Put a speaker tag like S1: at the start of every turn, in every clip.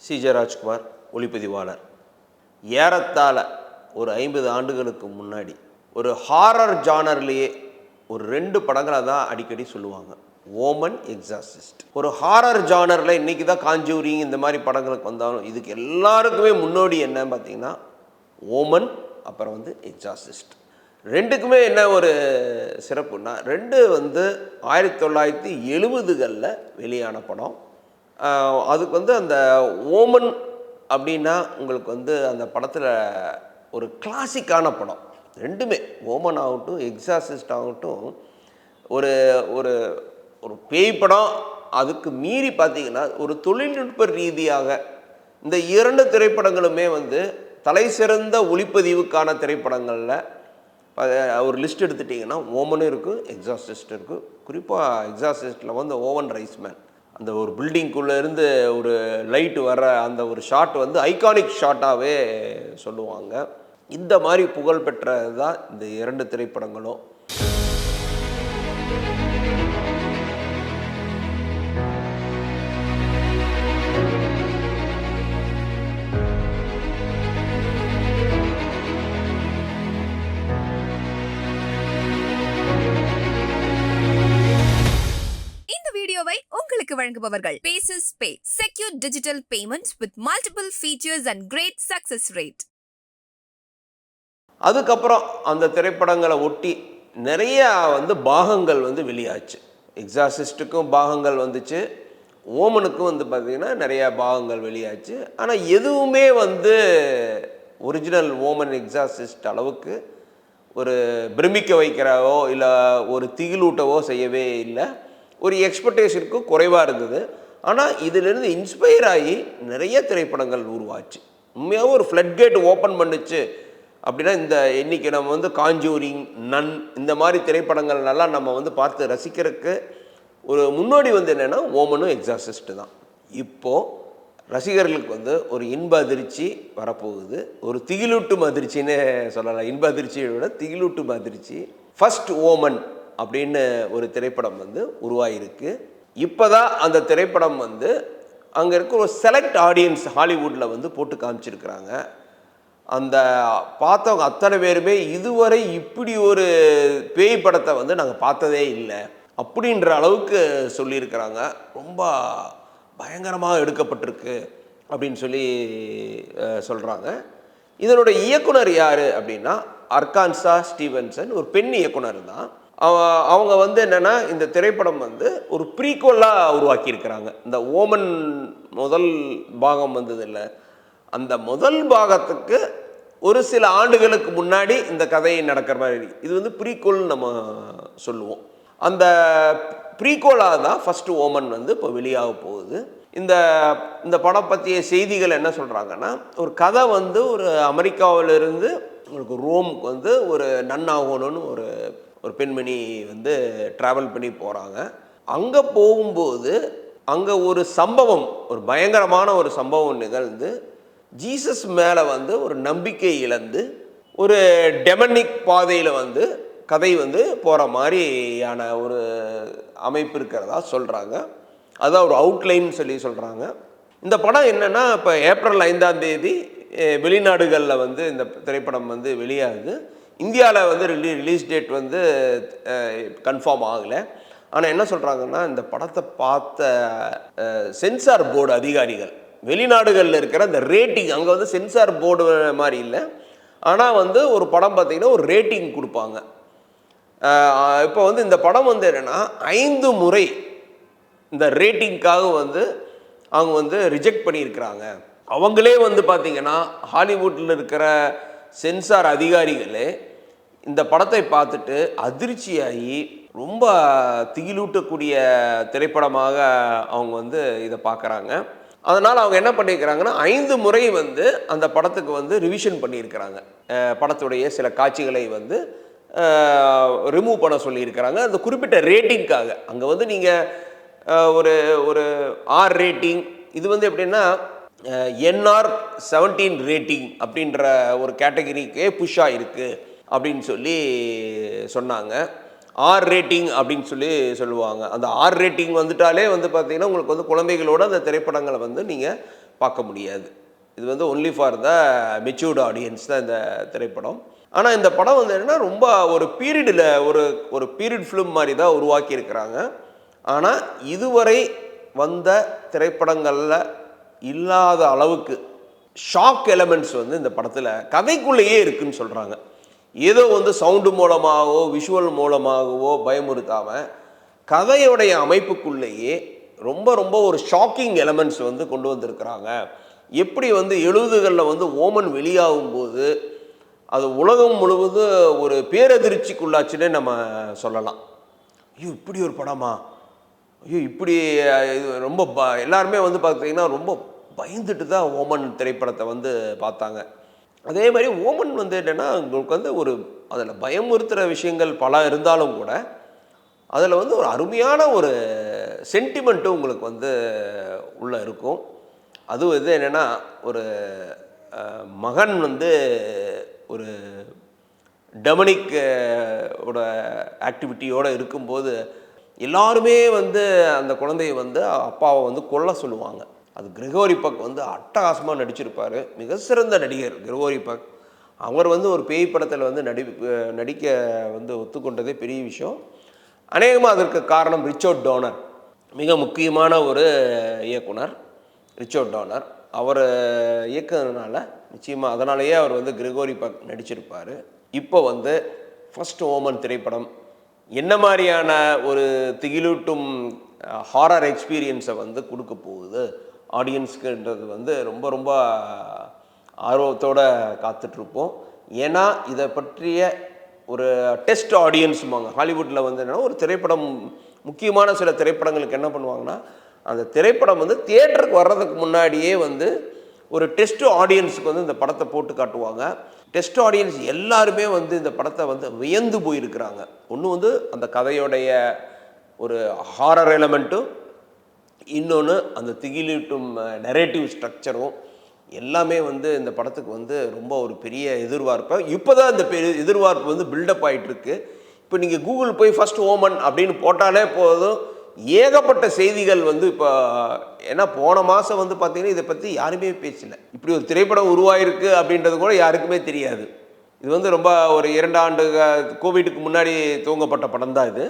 S1: சி.ஜே. ராஜ்குமார், ஒளிப்பதிவாளர். ஏறத்தாழ ஒரு 50 ஆண்டுகளுக்கு முன்னாடி ஒரு ஹாரர் ஜானர்லேயே ஒரு 2 படங்களை தான் அடிக்கடி சொல்லுவாங்க. Oman, exorcist. ஒரு ஹாரர் ஜானரில் இன்றைக்கி தான் காஞ்சூரிங் இந்த மாதிரி படங்களுக்கு வந்தாலும் இதுக்கு எல்லாருக்குமே முன்னோடி என்னன்னு பார்த்தீங்கன்னா ஓமன், அப்புறம் எக்ஸார்சிஸ்ட். ரெண்டுக்குமே என்ன ஒரு சிறப்புன்னா, 2 1970களில் வெளியான படம். அதுக்கு அந்த ஓமன் அப்படின்னா உங்களுக்கு அந்த படத்தில் ஒரு கிளாசிக்கான படம். ரெண்டுமே ஓமன் ஆகட்டும், எக்ஸார்சிஸ்ட் ஆகட்டும், ஒரு ஒரு ஒரு பேய் படம். அதுக்கு மீறி பார்த்தீங்கன்னா ஒரு தொழில்நுட்ப ரீதியாக இந்த 2 திரைப்படங்களுமே தலை சிறந்த ஒளிப்பதிவுக்கான திரைப்படங்களில் ஒரு லிஸ்ட் எடுத்துட்டிங்கன்னா ஓமனும் இருக்குது, எக்ஸார்சிஸ்ட் இருக்குது. குறிப்பாக எக்ஸார்சிஸ்டில் ஓவன் ரைஸ்மேன் அந்த ஒரு பில்டிங்குள்ளே இருந்து ஒரு லைட் வர அந்த ஒரு ஷாட் ஐகானிக் ஷாட்டாகவே சொல்லுவாங்க. இந்த மாதிரி புகழ் பெற்றது தான் இந்த 2 திரைப்படங்களும்.
S2: உங்களுக்கு வழங்குபவர்கள் பேசஸ் pay, secure digital payments with multiple features and great success rate.
S1: அதுக்கப்புறம் அந்த திரைப்படங்களை ஒட்டி நிறைய பாகங்கள் வெளியாச்சு. எக்ஸார்சிஸ்ட்டுக்கும் பாகங்கள் வந்துச்சு, ஓமனுக்கும் பார்த்தீங்கன்னா நிறைய பாகங்கள் வெளியாச்சு. ஆனால் எதுவுமே ஒரிஜினல் ஓமன், எக்ஸார்சிஸ்ட் அளவுக்கு ஒரு பிரமிக்க வைக்கிறவோ இல்லை ஒரு திகிலூட்டவோ செய்யவே இல்லை. ஒரு எக்ஸ்பெக்டேஷனுக்கு குறைவாக இருந்தது. ஆனால் இதிலிருந்து இன்ஸ்பயர் ஆகி நிறைய திரைப்படங்கள் உருவாச்சு. உண்மையாகவும் ஒரு ஃப்ளட் கேட் ஓப்பன் பண்ணுச்சு அப்படின்னா இந்த இன்றைக்கி நம்ம காஞ்சூரிங், நன் இந்த மாதிரி திரைப்படங்கள்லாம் நம்ம பார்த்து ரசிக்கிறதுக்கு ஒரு முன்னோடி என்னென்னா ஓமனும் எக்ஸார்சிஸ்ட்டு தான். இப்போது ரசிகர்களுக்கு ஒரு இன்ப அதிர்ச்சி வரப்போகுது. ஒரு திகிலூட்டும் அதிர்ச்சின்னு சொல்லலாம். இன்ப அதிர்ச்சியை விட திகிலூட்டும் அதிர்ச்சி. ஃபர்ஸ்ட் ஓமன் அப்படின்னு ஒரு திரைப்படம் உருவாகிருக்கு. இப்போ தான் அந்த திரைப்படம் அங்கே இருக்க ஒரு செலக்ட் ஆடியன்ஸ் ஹாலிவுட்டில் போட்டு காமிச்சிருக்கிறாங்க. அந்த பார்த்தவங்க அத்தனை பேருமே இதுவரை இப்படி ஒரு பேய் படத்தை நாங்கள் பார்த்ததே இல்லை அப்படின்ற அளவுக்கு சொல்லியிருக்கிறாங்க. ரொம்ப பயங்கரமாக எடுக்கப்பட்டிருக்கு அப்படின்னு சொல்லி சொல்கிறாங்க. இதனுடைய இயக்குனர் யார் அப்படின்னா அர்கான்சா ஸ்டீவன்சன், ஒரு பெண் இயக்குனர் தான். அவங்க என்னென்னா இந்த திரைப்படம் ஒரு ப்ரீக்வலாக உருவாக்கியிருக்கிறாங்க. இந்த ஓமன் முதல் பாகம் இல்லை, அந்த முதல் பாகத்துக்கு ஒரு சில ஆண்டுகளுக்கு முன்னாடி இந்த கதையை நடக்கிற மாதிரி இது ப்ரீக்வல்னு நம்ம சொல்லுவோம். அந்த ப்ரீக்வலாக தான் ஃபஸ்ட்டு ஓமன் இப்போ வெளியாக போகுது. இந்த படம் பற்றிய செய்திகள் என்ன சொல்கிறாங்கன்னா, ஒரு கதை ஒரு அமெரிக்காவிலிருந்து உங்களுக்கு ரோமுக்கு ஒரு நன் ஆகணும்னு ஒரு பெண்மணி ட்ராவல் பண்ணி போகிறாங்க. அங்கே போகும்போது அங்கே ஒரு சம்பவம், ஒரு பயங்கரமான ஒரு சம்பவம் நிகழ்ந்து ஜீசஸ் மேலே ஒரு நம்பிக்கை இழந்து ஒரு டெமனிக் பாதையில் கதை போகிற மாதிரியான ஒரு அமைப்பு இருக்கிறதா சொல்கிறாங்க. அதுதான் ஒரு அவுட்லைன் சொல்லி சொல்கிறாங்க. இந்த படம் என்னென்னா, இப்போ ஏப்ரல் 5ஆம் தேதி வெளிநாடுகளில் இந்த திரைப்படம் வெளியாகுது. இந்தியாவில் ரிலீஸ் டேட் கன்ஃபார்ம் ஆகலை. ஆனால் என்ன சொல்கிறாங்கன்னா, இந்த படத்தை பார்த்த சென்சார் போர்டு அதிகாரிகள் வெளிநாடுகளில் இருக்கிற அந்த ரேட்டிங், அங்கே சென்சார் போர்டு மாதிரி இல்லை, ஆனால் ஒரு படம் பார்த்திங்கன்னா ஒரு ரேட்டிங் கொடுப்பாங்க. இப்போ இந்த படம் என்னென்னா 5 முறை இந்த ரேட்டிங்காக அவங்க ரிஜெக்ட் பண்ணியிருக்கிறாங்க. அவங்களே பார்த்திங்கன்னா ஹாலிவுட்டில் இருக்கிற சென்சார் அதிகாரிகளே இந்த படத்தை பார்த்துட்டு அதிர்ச்சியாகி ரொம்ப திகிலூட்டக்கூடிய திரைப்படமாக அவங்க இதை பார்க்குறாங்க. அதனால் அவங்க என்ன பண்ணியிருக்கிறாங்கன்னா 5 முறை அந்த படத்துக்கு ரிவிஷன் பண்ணியிருக்கிறாங்க. படத்துடைய சில காட்சிகளை ரிமூவ் பண்ண சொல்லியிருக்கிறாங்க அந்த குறிப்பிட்ட ரேட்டிங்காக. அங்கே நீங்கள் ஒரு ஆர் ரேட்டிங், இது எப்படின்னா என்ஆர் 17 ரேட்டிங் அப்படின்ற ஒரு கேட்டகரிக்கே புஷ்ஷாக இருக்குது அப்படின்னு சொல்லி சொன்னாங்க. ஆர் ரேட்டிங் அப்படின்னு சொல்லுவாங்க. அந்த ஆர் ரேட்டிங் வந்துட்டாலே பார்த்தீங்கன்னா உங்களுக்கு குழந்தைகளோட அந்த திரைப்படங்களை நீங்கள் பார்க்க முடியாது. இது வந்து only for the matured audience தான் இந்த திரைப்படம். ஆனால் இந்த படம் வந்து என்னென்னா ரொம்ப ஒரு பீரியடில் ஒரு பீரியட் ஃபிலிம் மாதிரி தான் உருவாக்கியிருக்கிறாங்க. ஆனால் இதுவரை வந்த திரைப்படங்களில் இல்லாத அளவுக்கு ஷாக் எலமெண்ட்ஸ் வந்து இந்த படத்தில் கதைக்குள்ளேயே இருக்குதுன்னு சொல்கிறாங்க. ஏதோ வந்து சவுண்டு மூலமாகவோ விஷுவல் மூலமாகவோ பயமுறுத்தாமல் கதையுடைய அமைப்புக்குள்ளேயே ரொம்ப ரொம்ப ஒரு ஷாக்கிங் எலமெண்ட்ஸ் வந்து கொண்டு வந்திருக்கிறாங்க. எப்படி வந்து 70களில் வந்து ஓமன் வெளியாகும்போது அது உலகம் முழுவதும் ஒரு பேரதிர்ச்சிக்குள்ளாச்சுன்னே நம்ம சொல்லலாம். ஐயோ இப்படி ஒரு படமா, ஐயோ இப்படி இது ரொம்ப எல்லாருமே வந்து பார்த்தீங்கன்னா ரொம்ப பயந்துட்டு தான் ஓமன் திரைப்படத்தை வந்து பார்த்தாங்க. அதே மாதிரி ஓமன் வந்து என்னென்னா உங்களுக்கு வந்து அதில் பயமுறுத்துகிற விஷயங்கள் பல இருந்தாலும் கூட அதில் வந்து ஒரு அருமையான ஒரு சென்டிமெண்ட்டும் உங்களுக்கு வந்து உள்ளே இருக்கும். அது வந்து என்னென்னா ஒரு மகன் வந்து ஒரு டொமினிக் ஓட ஆக்டிவிட்டியோடு இருக்கும்போது எல்லாருமே வந்து அந்த குழந்தைய வந்து அப்பாவை வந்து கொல்ல சொல்லுவாங்க. அது கிரகோரி பக் வந்து அட்டகாசமாக நடிச்சிருப்பார். மிக சிறந்த நடிகர் கிரகோரி பக். அவர் வந்து ஒரு பேய் படத்தில் வந்து நடிக்க வந்து ஒத்துக்கொண்டதே பெரிய விஷயம். அநேகமாக அதற்கு காரணம் ரிச்சர்ட் டோனர், மிக முக்கியமான ஒரு இயக்குனர் ரிச்சர்ட் டோனர். அவர் இயக்குனதுனால நிச்சயமாக அதனாலேயே அவர் வந்து கிரகோரி பக் நடிச்சிருப்பார். இப்போ வந்து ஃபர்ஸ்ட் ஓமன் திரைப்படம் என்ன மாதிரியான ஒரு திகிலூட்டும் ஹாரர் எக்ஸ்பீரியன்ஸை வந்து கொடுக்க போகுது ஆடியன்ஸ்க்குன்றது வந்து ரொம்ப ரொம்ப ஆர்வத்தோடு காத்துட்ருப்போம். ஏன்னா இதை பற்றிய ஒரு டெஸ்ட் ஆடியன்ஸுமாங்க. ஹாலிவுட்டில் வந்து என்னென்னா ஒரு திரைப்படம் முக்கியமான சில திரைப்படங்களுக்கு என்ன பண்ணுவாங்கன்னா அந்த திரைப்படம் வந்து தியேட்டருக்கு வர்றதுக்கு முன்னாடியே வந்து ஒரு டெஸ்ட் ஆடியன்ஸுக்கு வந்து இந்த படத்தை போட்டு காட்டுவாங்க. டெஸ்ட் ஆடியன்ஸ் எல்லாருமே வந்து இந்த படத்தை வந்து வியந்து போயிருக்கிறாங்க. ஒன்று வந்து அந்த கதையோடைய ஒரு ஹாரர் எலமெண்ட்டும், இன்னொன்று அந்த திகிலூட்டும் நரேட்டிவ் ஸ்ட்ரக்சரும் எல்லாமே வந்து இந்த படத்துக்கு வந்து ரொம்ப ஒரு பெரிய எதிர்பார்ப்பு. இப்போ தான் இந்த எதிர்பார்ப்பு வந்து பில்டப் ஆகிட்டுருக்கு. இப்போ நீங்கள் கூகுள் போய் ஃபர்ஸ்ட் ஓமன் அப்படின்னு போட்டாலே போதும் ஏகப்பட்ட செய்திகள் வந்து இப்போ ஏன்னா போன மாதம் வந்து பார்த்திங்கன்னா இதை பற்றி யாருமே பேசலை. இப்படி ஒரு திரைப்படம் உருவாயிருக்கு அப்படின்றது கூட யாருக்குமே தெரியாது. இது வந்து ரொம்ப ஒரு 2 ஆண்டு கோவிடுக்கு முன்னாடி துவங்கப்பட்ட படம் தான் இது.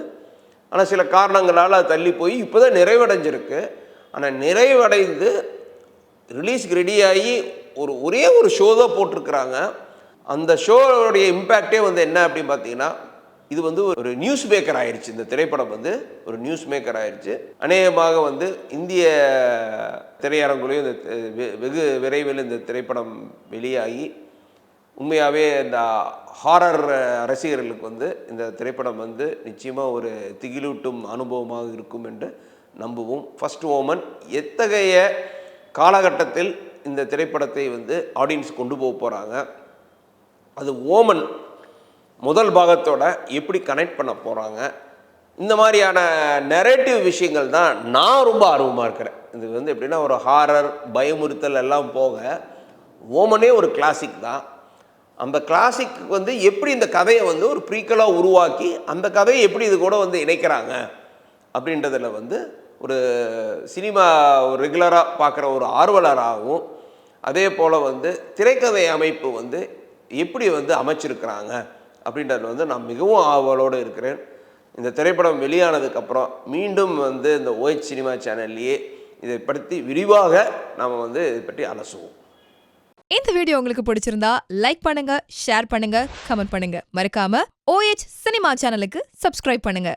S1: ஆனால் சில காரணங்களால் அது தள்ளி போய் இப்போ தான் நிறைவடைஞ்சிருக்கு. ஆனால் நிறைவடைந்து ரிலீஸ்க்கு ரெடியாகி ஒரே ஒரு ஷோ தான் போட்டிருக்கிறாங்க. அந்த ஷோவோடைய இம்பேக்டே வந்து என்ன அப்படின்னு பார்த்தீங்கன்னா இது வந்து ஒரு நியூஸ் மேக்கர் ஆயிடுச்சு. இந்த திரைப்படம் வந்து ஒரு நியூஸ் மேக்கர் ஆயிடுச்சு. அநேகமாக வந்து இந்திய திரையரங்குலையும் இந்த வெகு விரைவில் இந்த திரைப்படம் வெளியாகி உண்மையாகவே இந்த ஹாரர் ரசிகர்களுக்கு வந்து இந்த திரைப்படம் வந்து நிச்சயமாக ஒரு திகிலூட்டும் அனுபவமாக இருக்கும் என்று நம்புவோம். ஃபர்ஸ்ட் ஓமன் எத்தகைய காலகட்டத்தில் இந்த திரைப்படத்தை வந்து ஆடியன்ஸ் கொண்டு போக போகிறாங்க, அது ஓமன் முதல் பாகத்தோட எப்படி கனெக்ட் பண்ண போகிறாங்க, இந்த மாதிரியான நெரேட்டிவ் விஷயங்கள் தான் நான் ரொம்ப ஆர்வமாக இருக்கிறேன். இது வந்து எப்படின்னா ஒரு ஹாரர் பயமுறுத்தல் எல்லாம் போக ஓமனே ஒரு கிளாசிக் தான். அந்த கிளாசிக் வந்து எப்படி இந்த கதையை வந்து ஒரு ப்ரீக்கலாக உருவாக்கி அந்த கதையை எப்படி இது கூட வந்து இணைக்கிறாங்க அப்படின்றதில் வந்து ஒரு சினிமா ஒரு ரெகுலராக பார்க்குற ஒரு ஆர்வலராகவும், அதே போல் வந்து திரைக்கதை அமைப்பு வந்து எப்படி வந்து அமைச்சிருக்கிறாங்க அப்படின்றது வந்து நான் மிகவும் ஆவலோடு இருக்கிறேன். இந்த திரைப்படம் வெளியானதுக்கப்புறம் மீண்டும் வந்து இந்த OH சினிமா சேனல்லையே இதை பற்றி விரிவாக நாம் வந்து இதை பற்றி அலசுவோம்.
S2: இந்த வீடியோ உங்களுக்கு பிடிச்சிருந்தா லைக் பண்ணுங்க, ஷேர் பண்ணுங்க, கமெண்ட் பண்ணுங்க. மறக்காம OH சினிமா சேனலுக்கு சப்ஸ்கிரைப் பண்ணுங்க.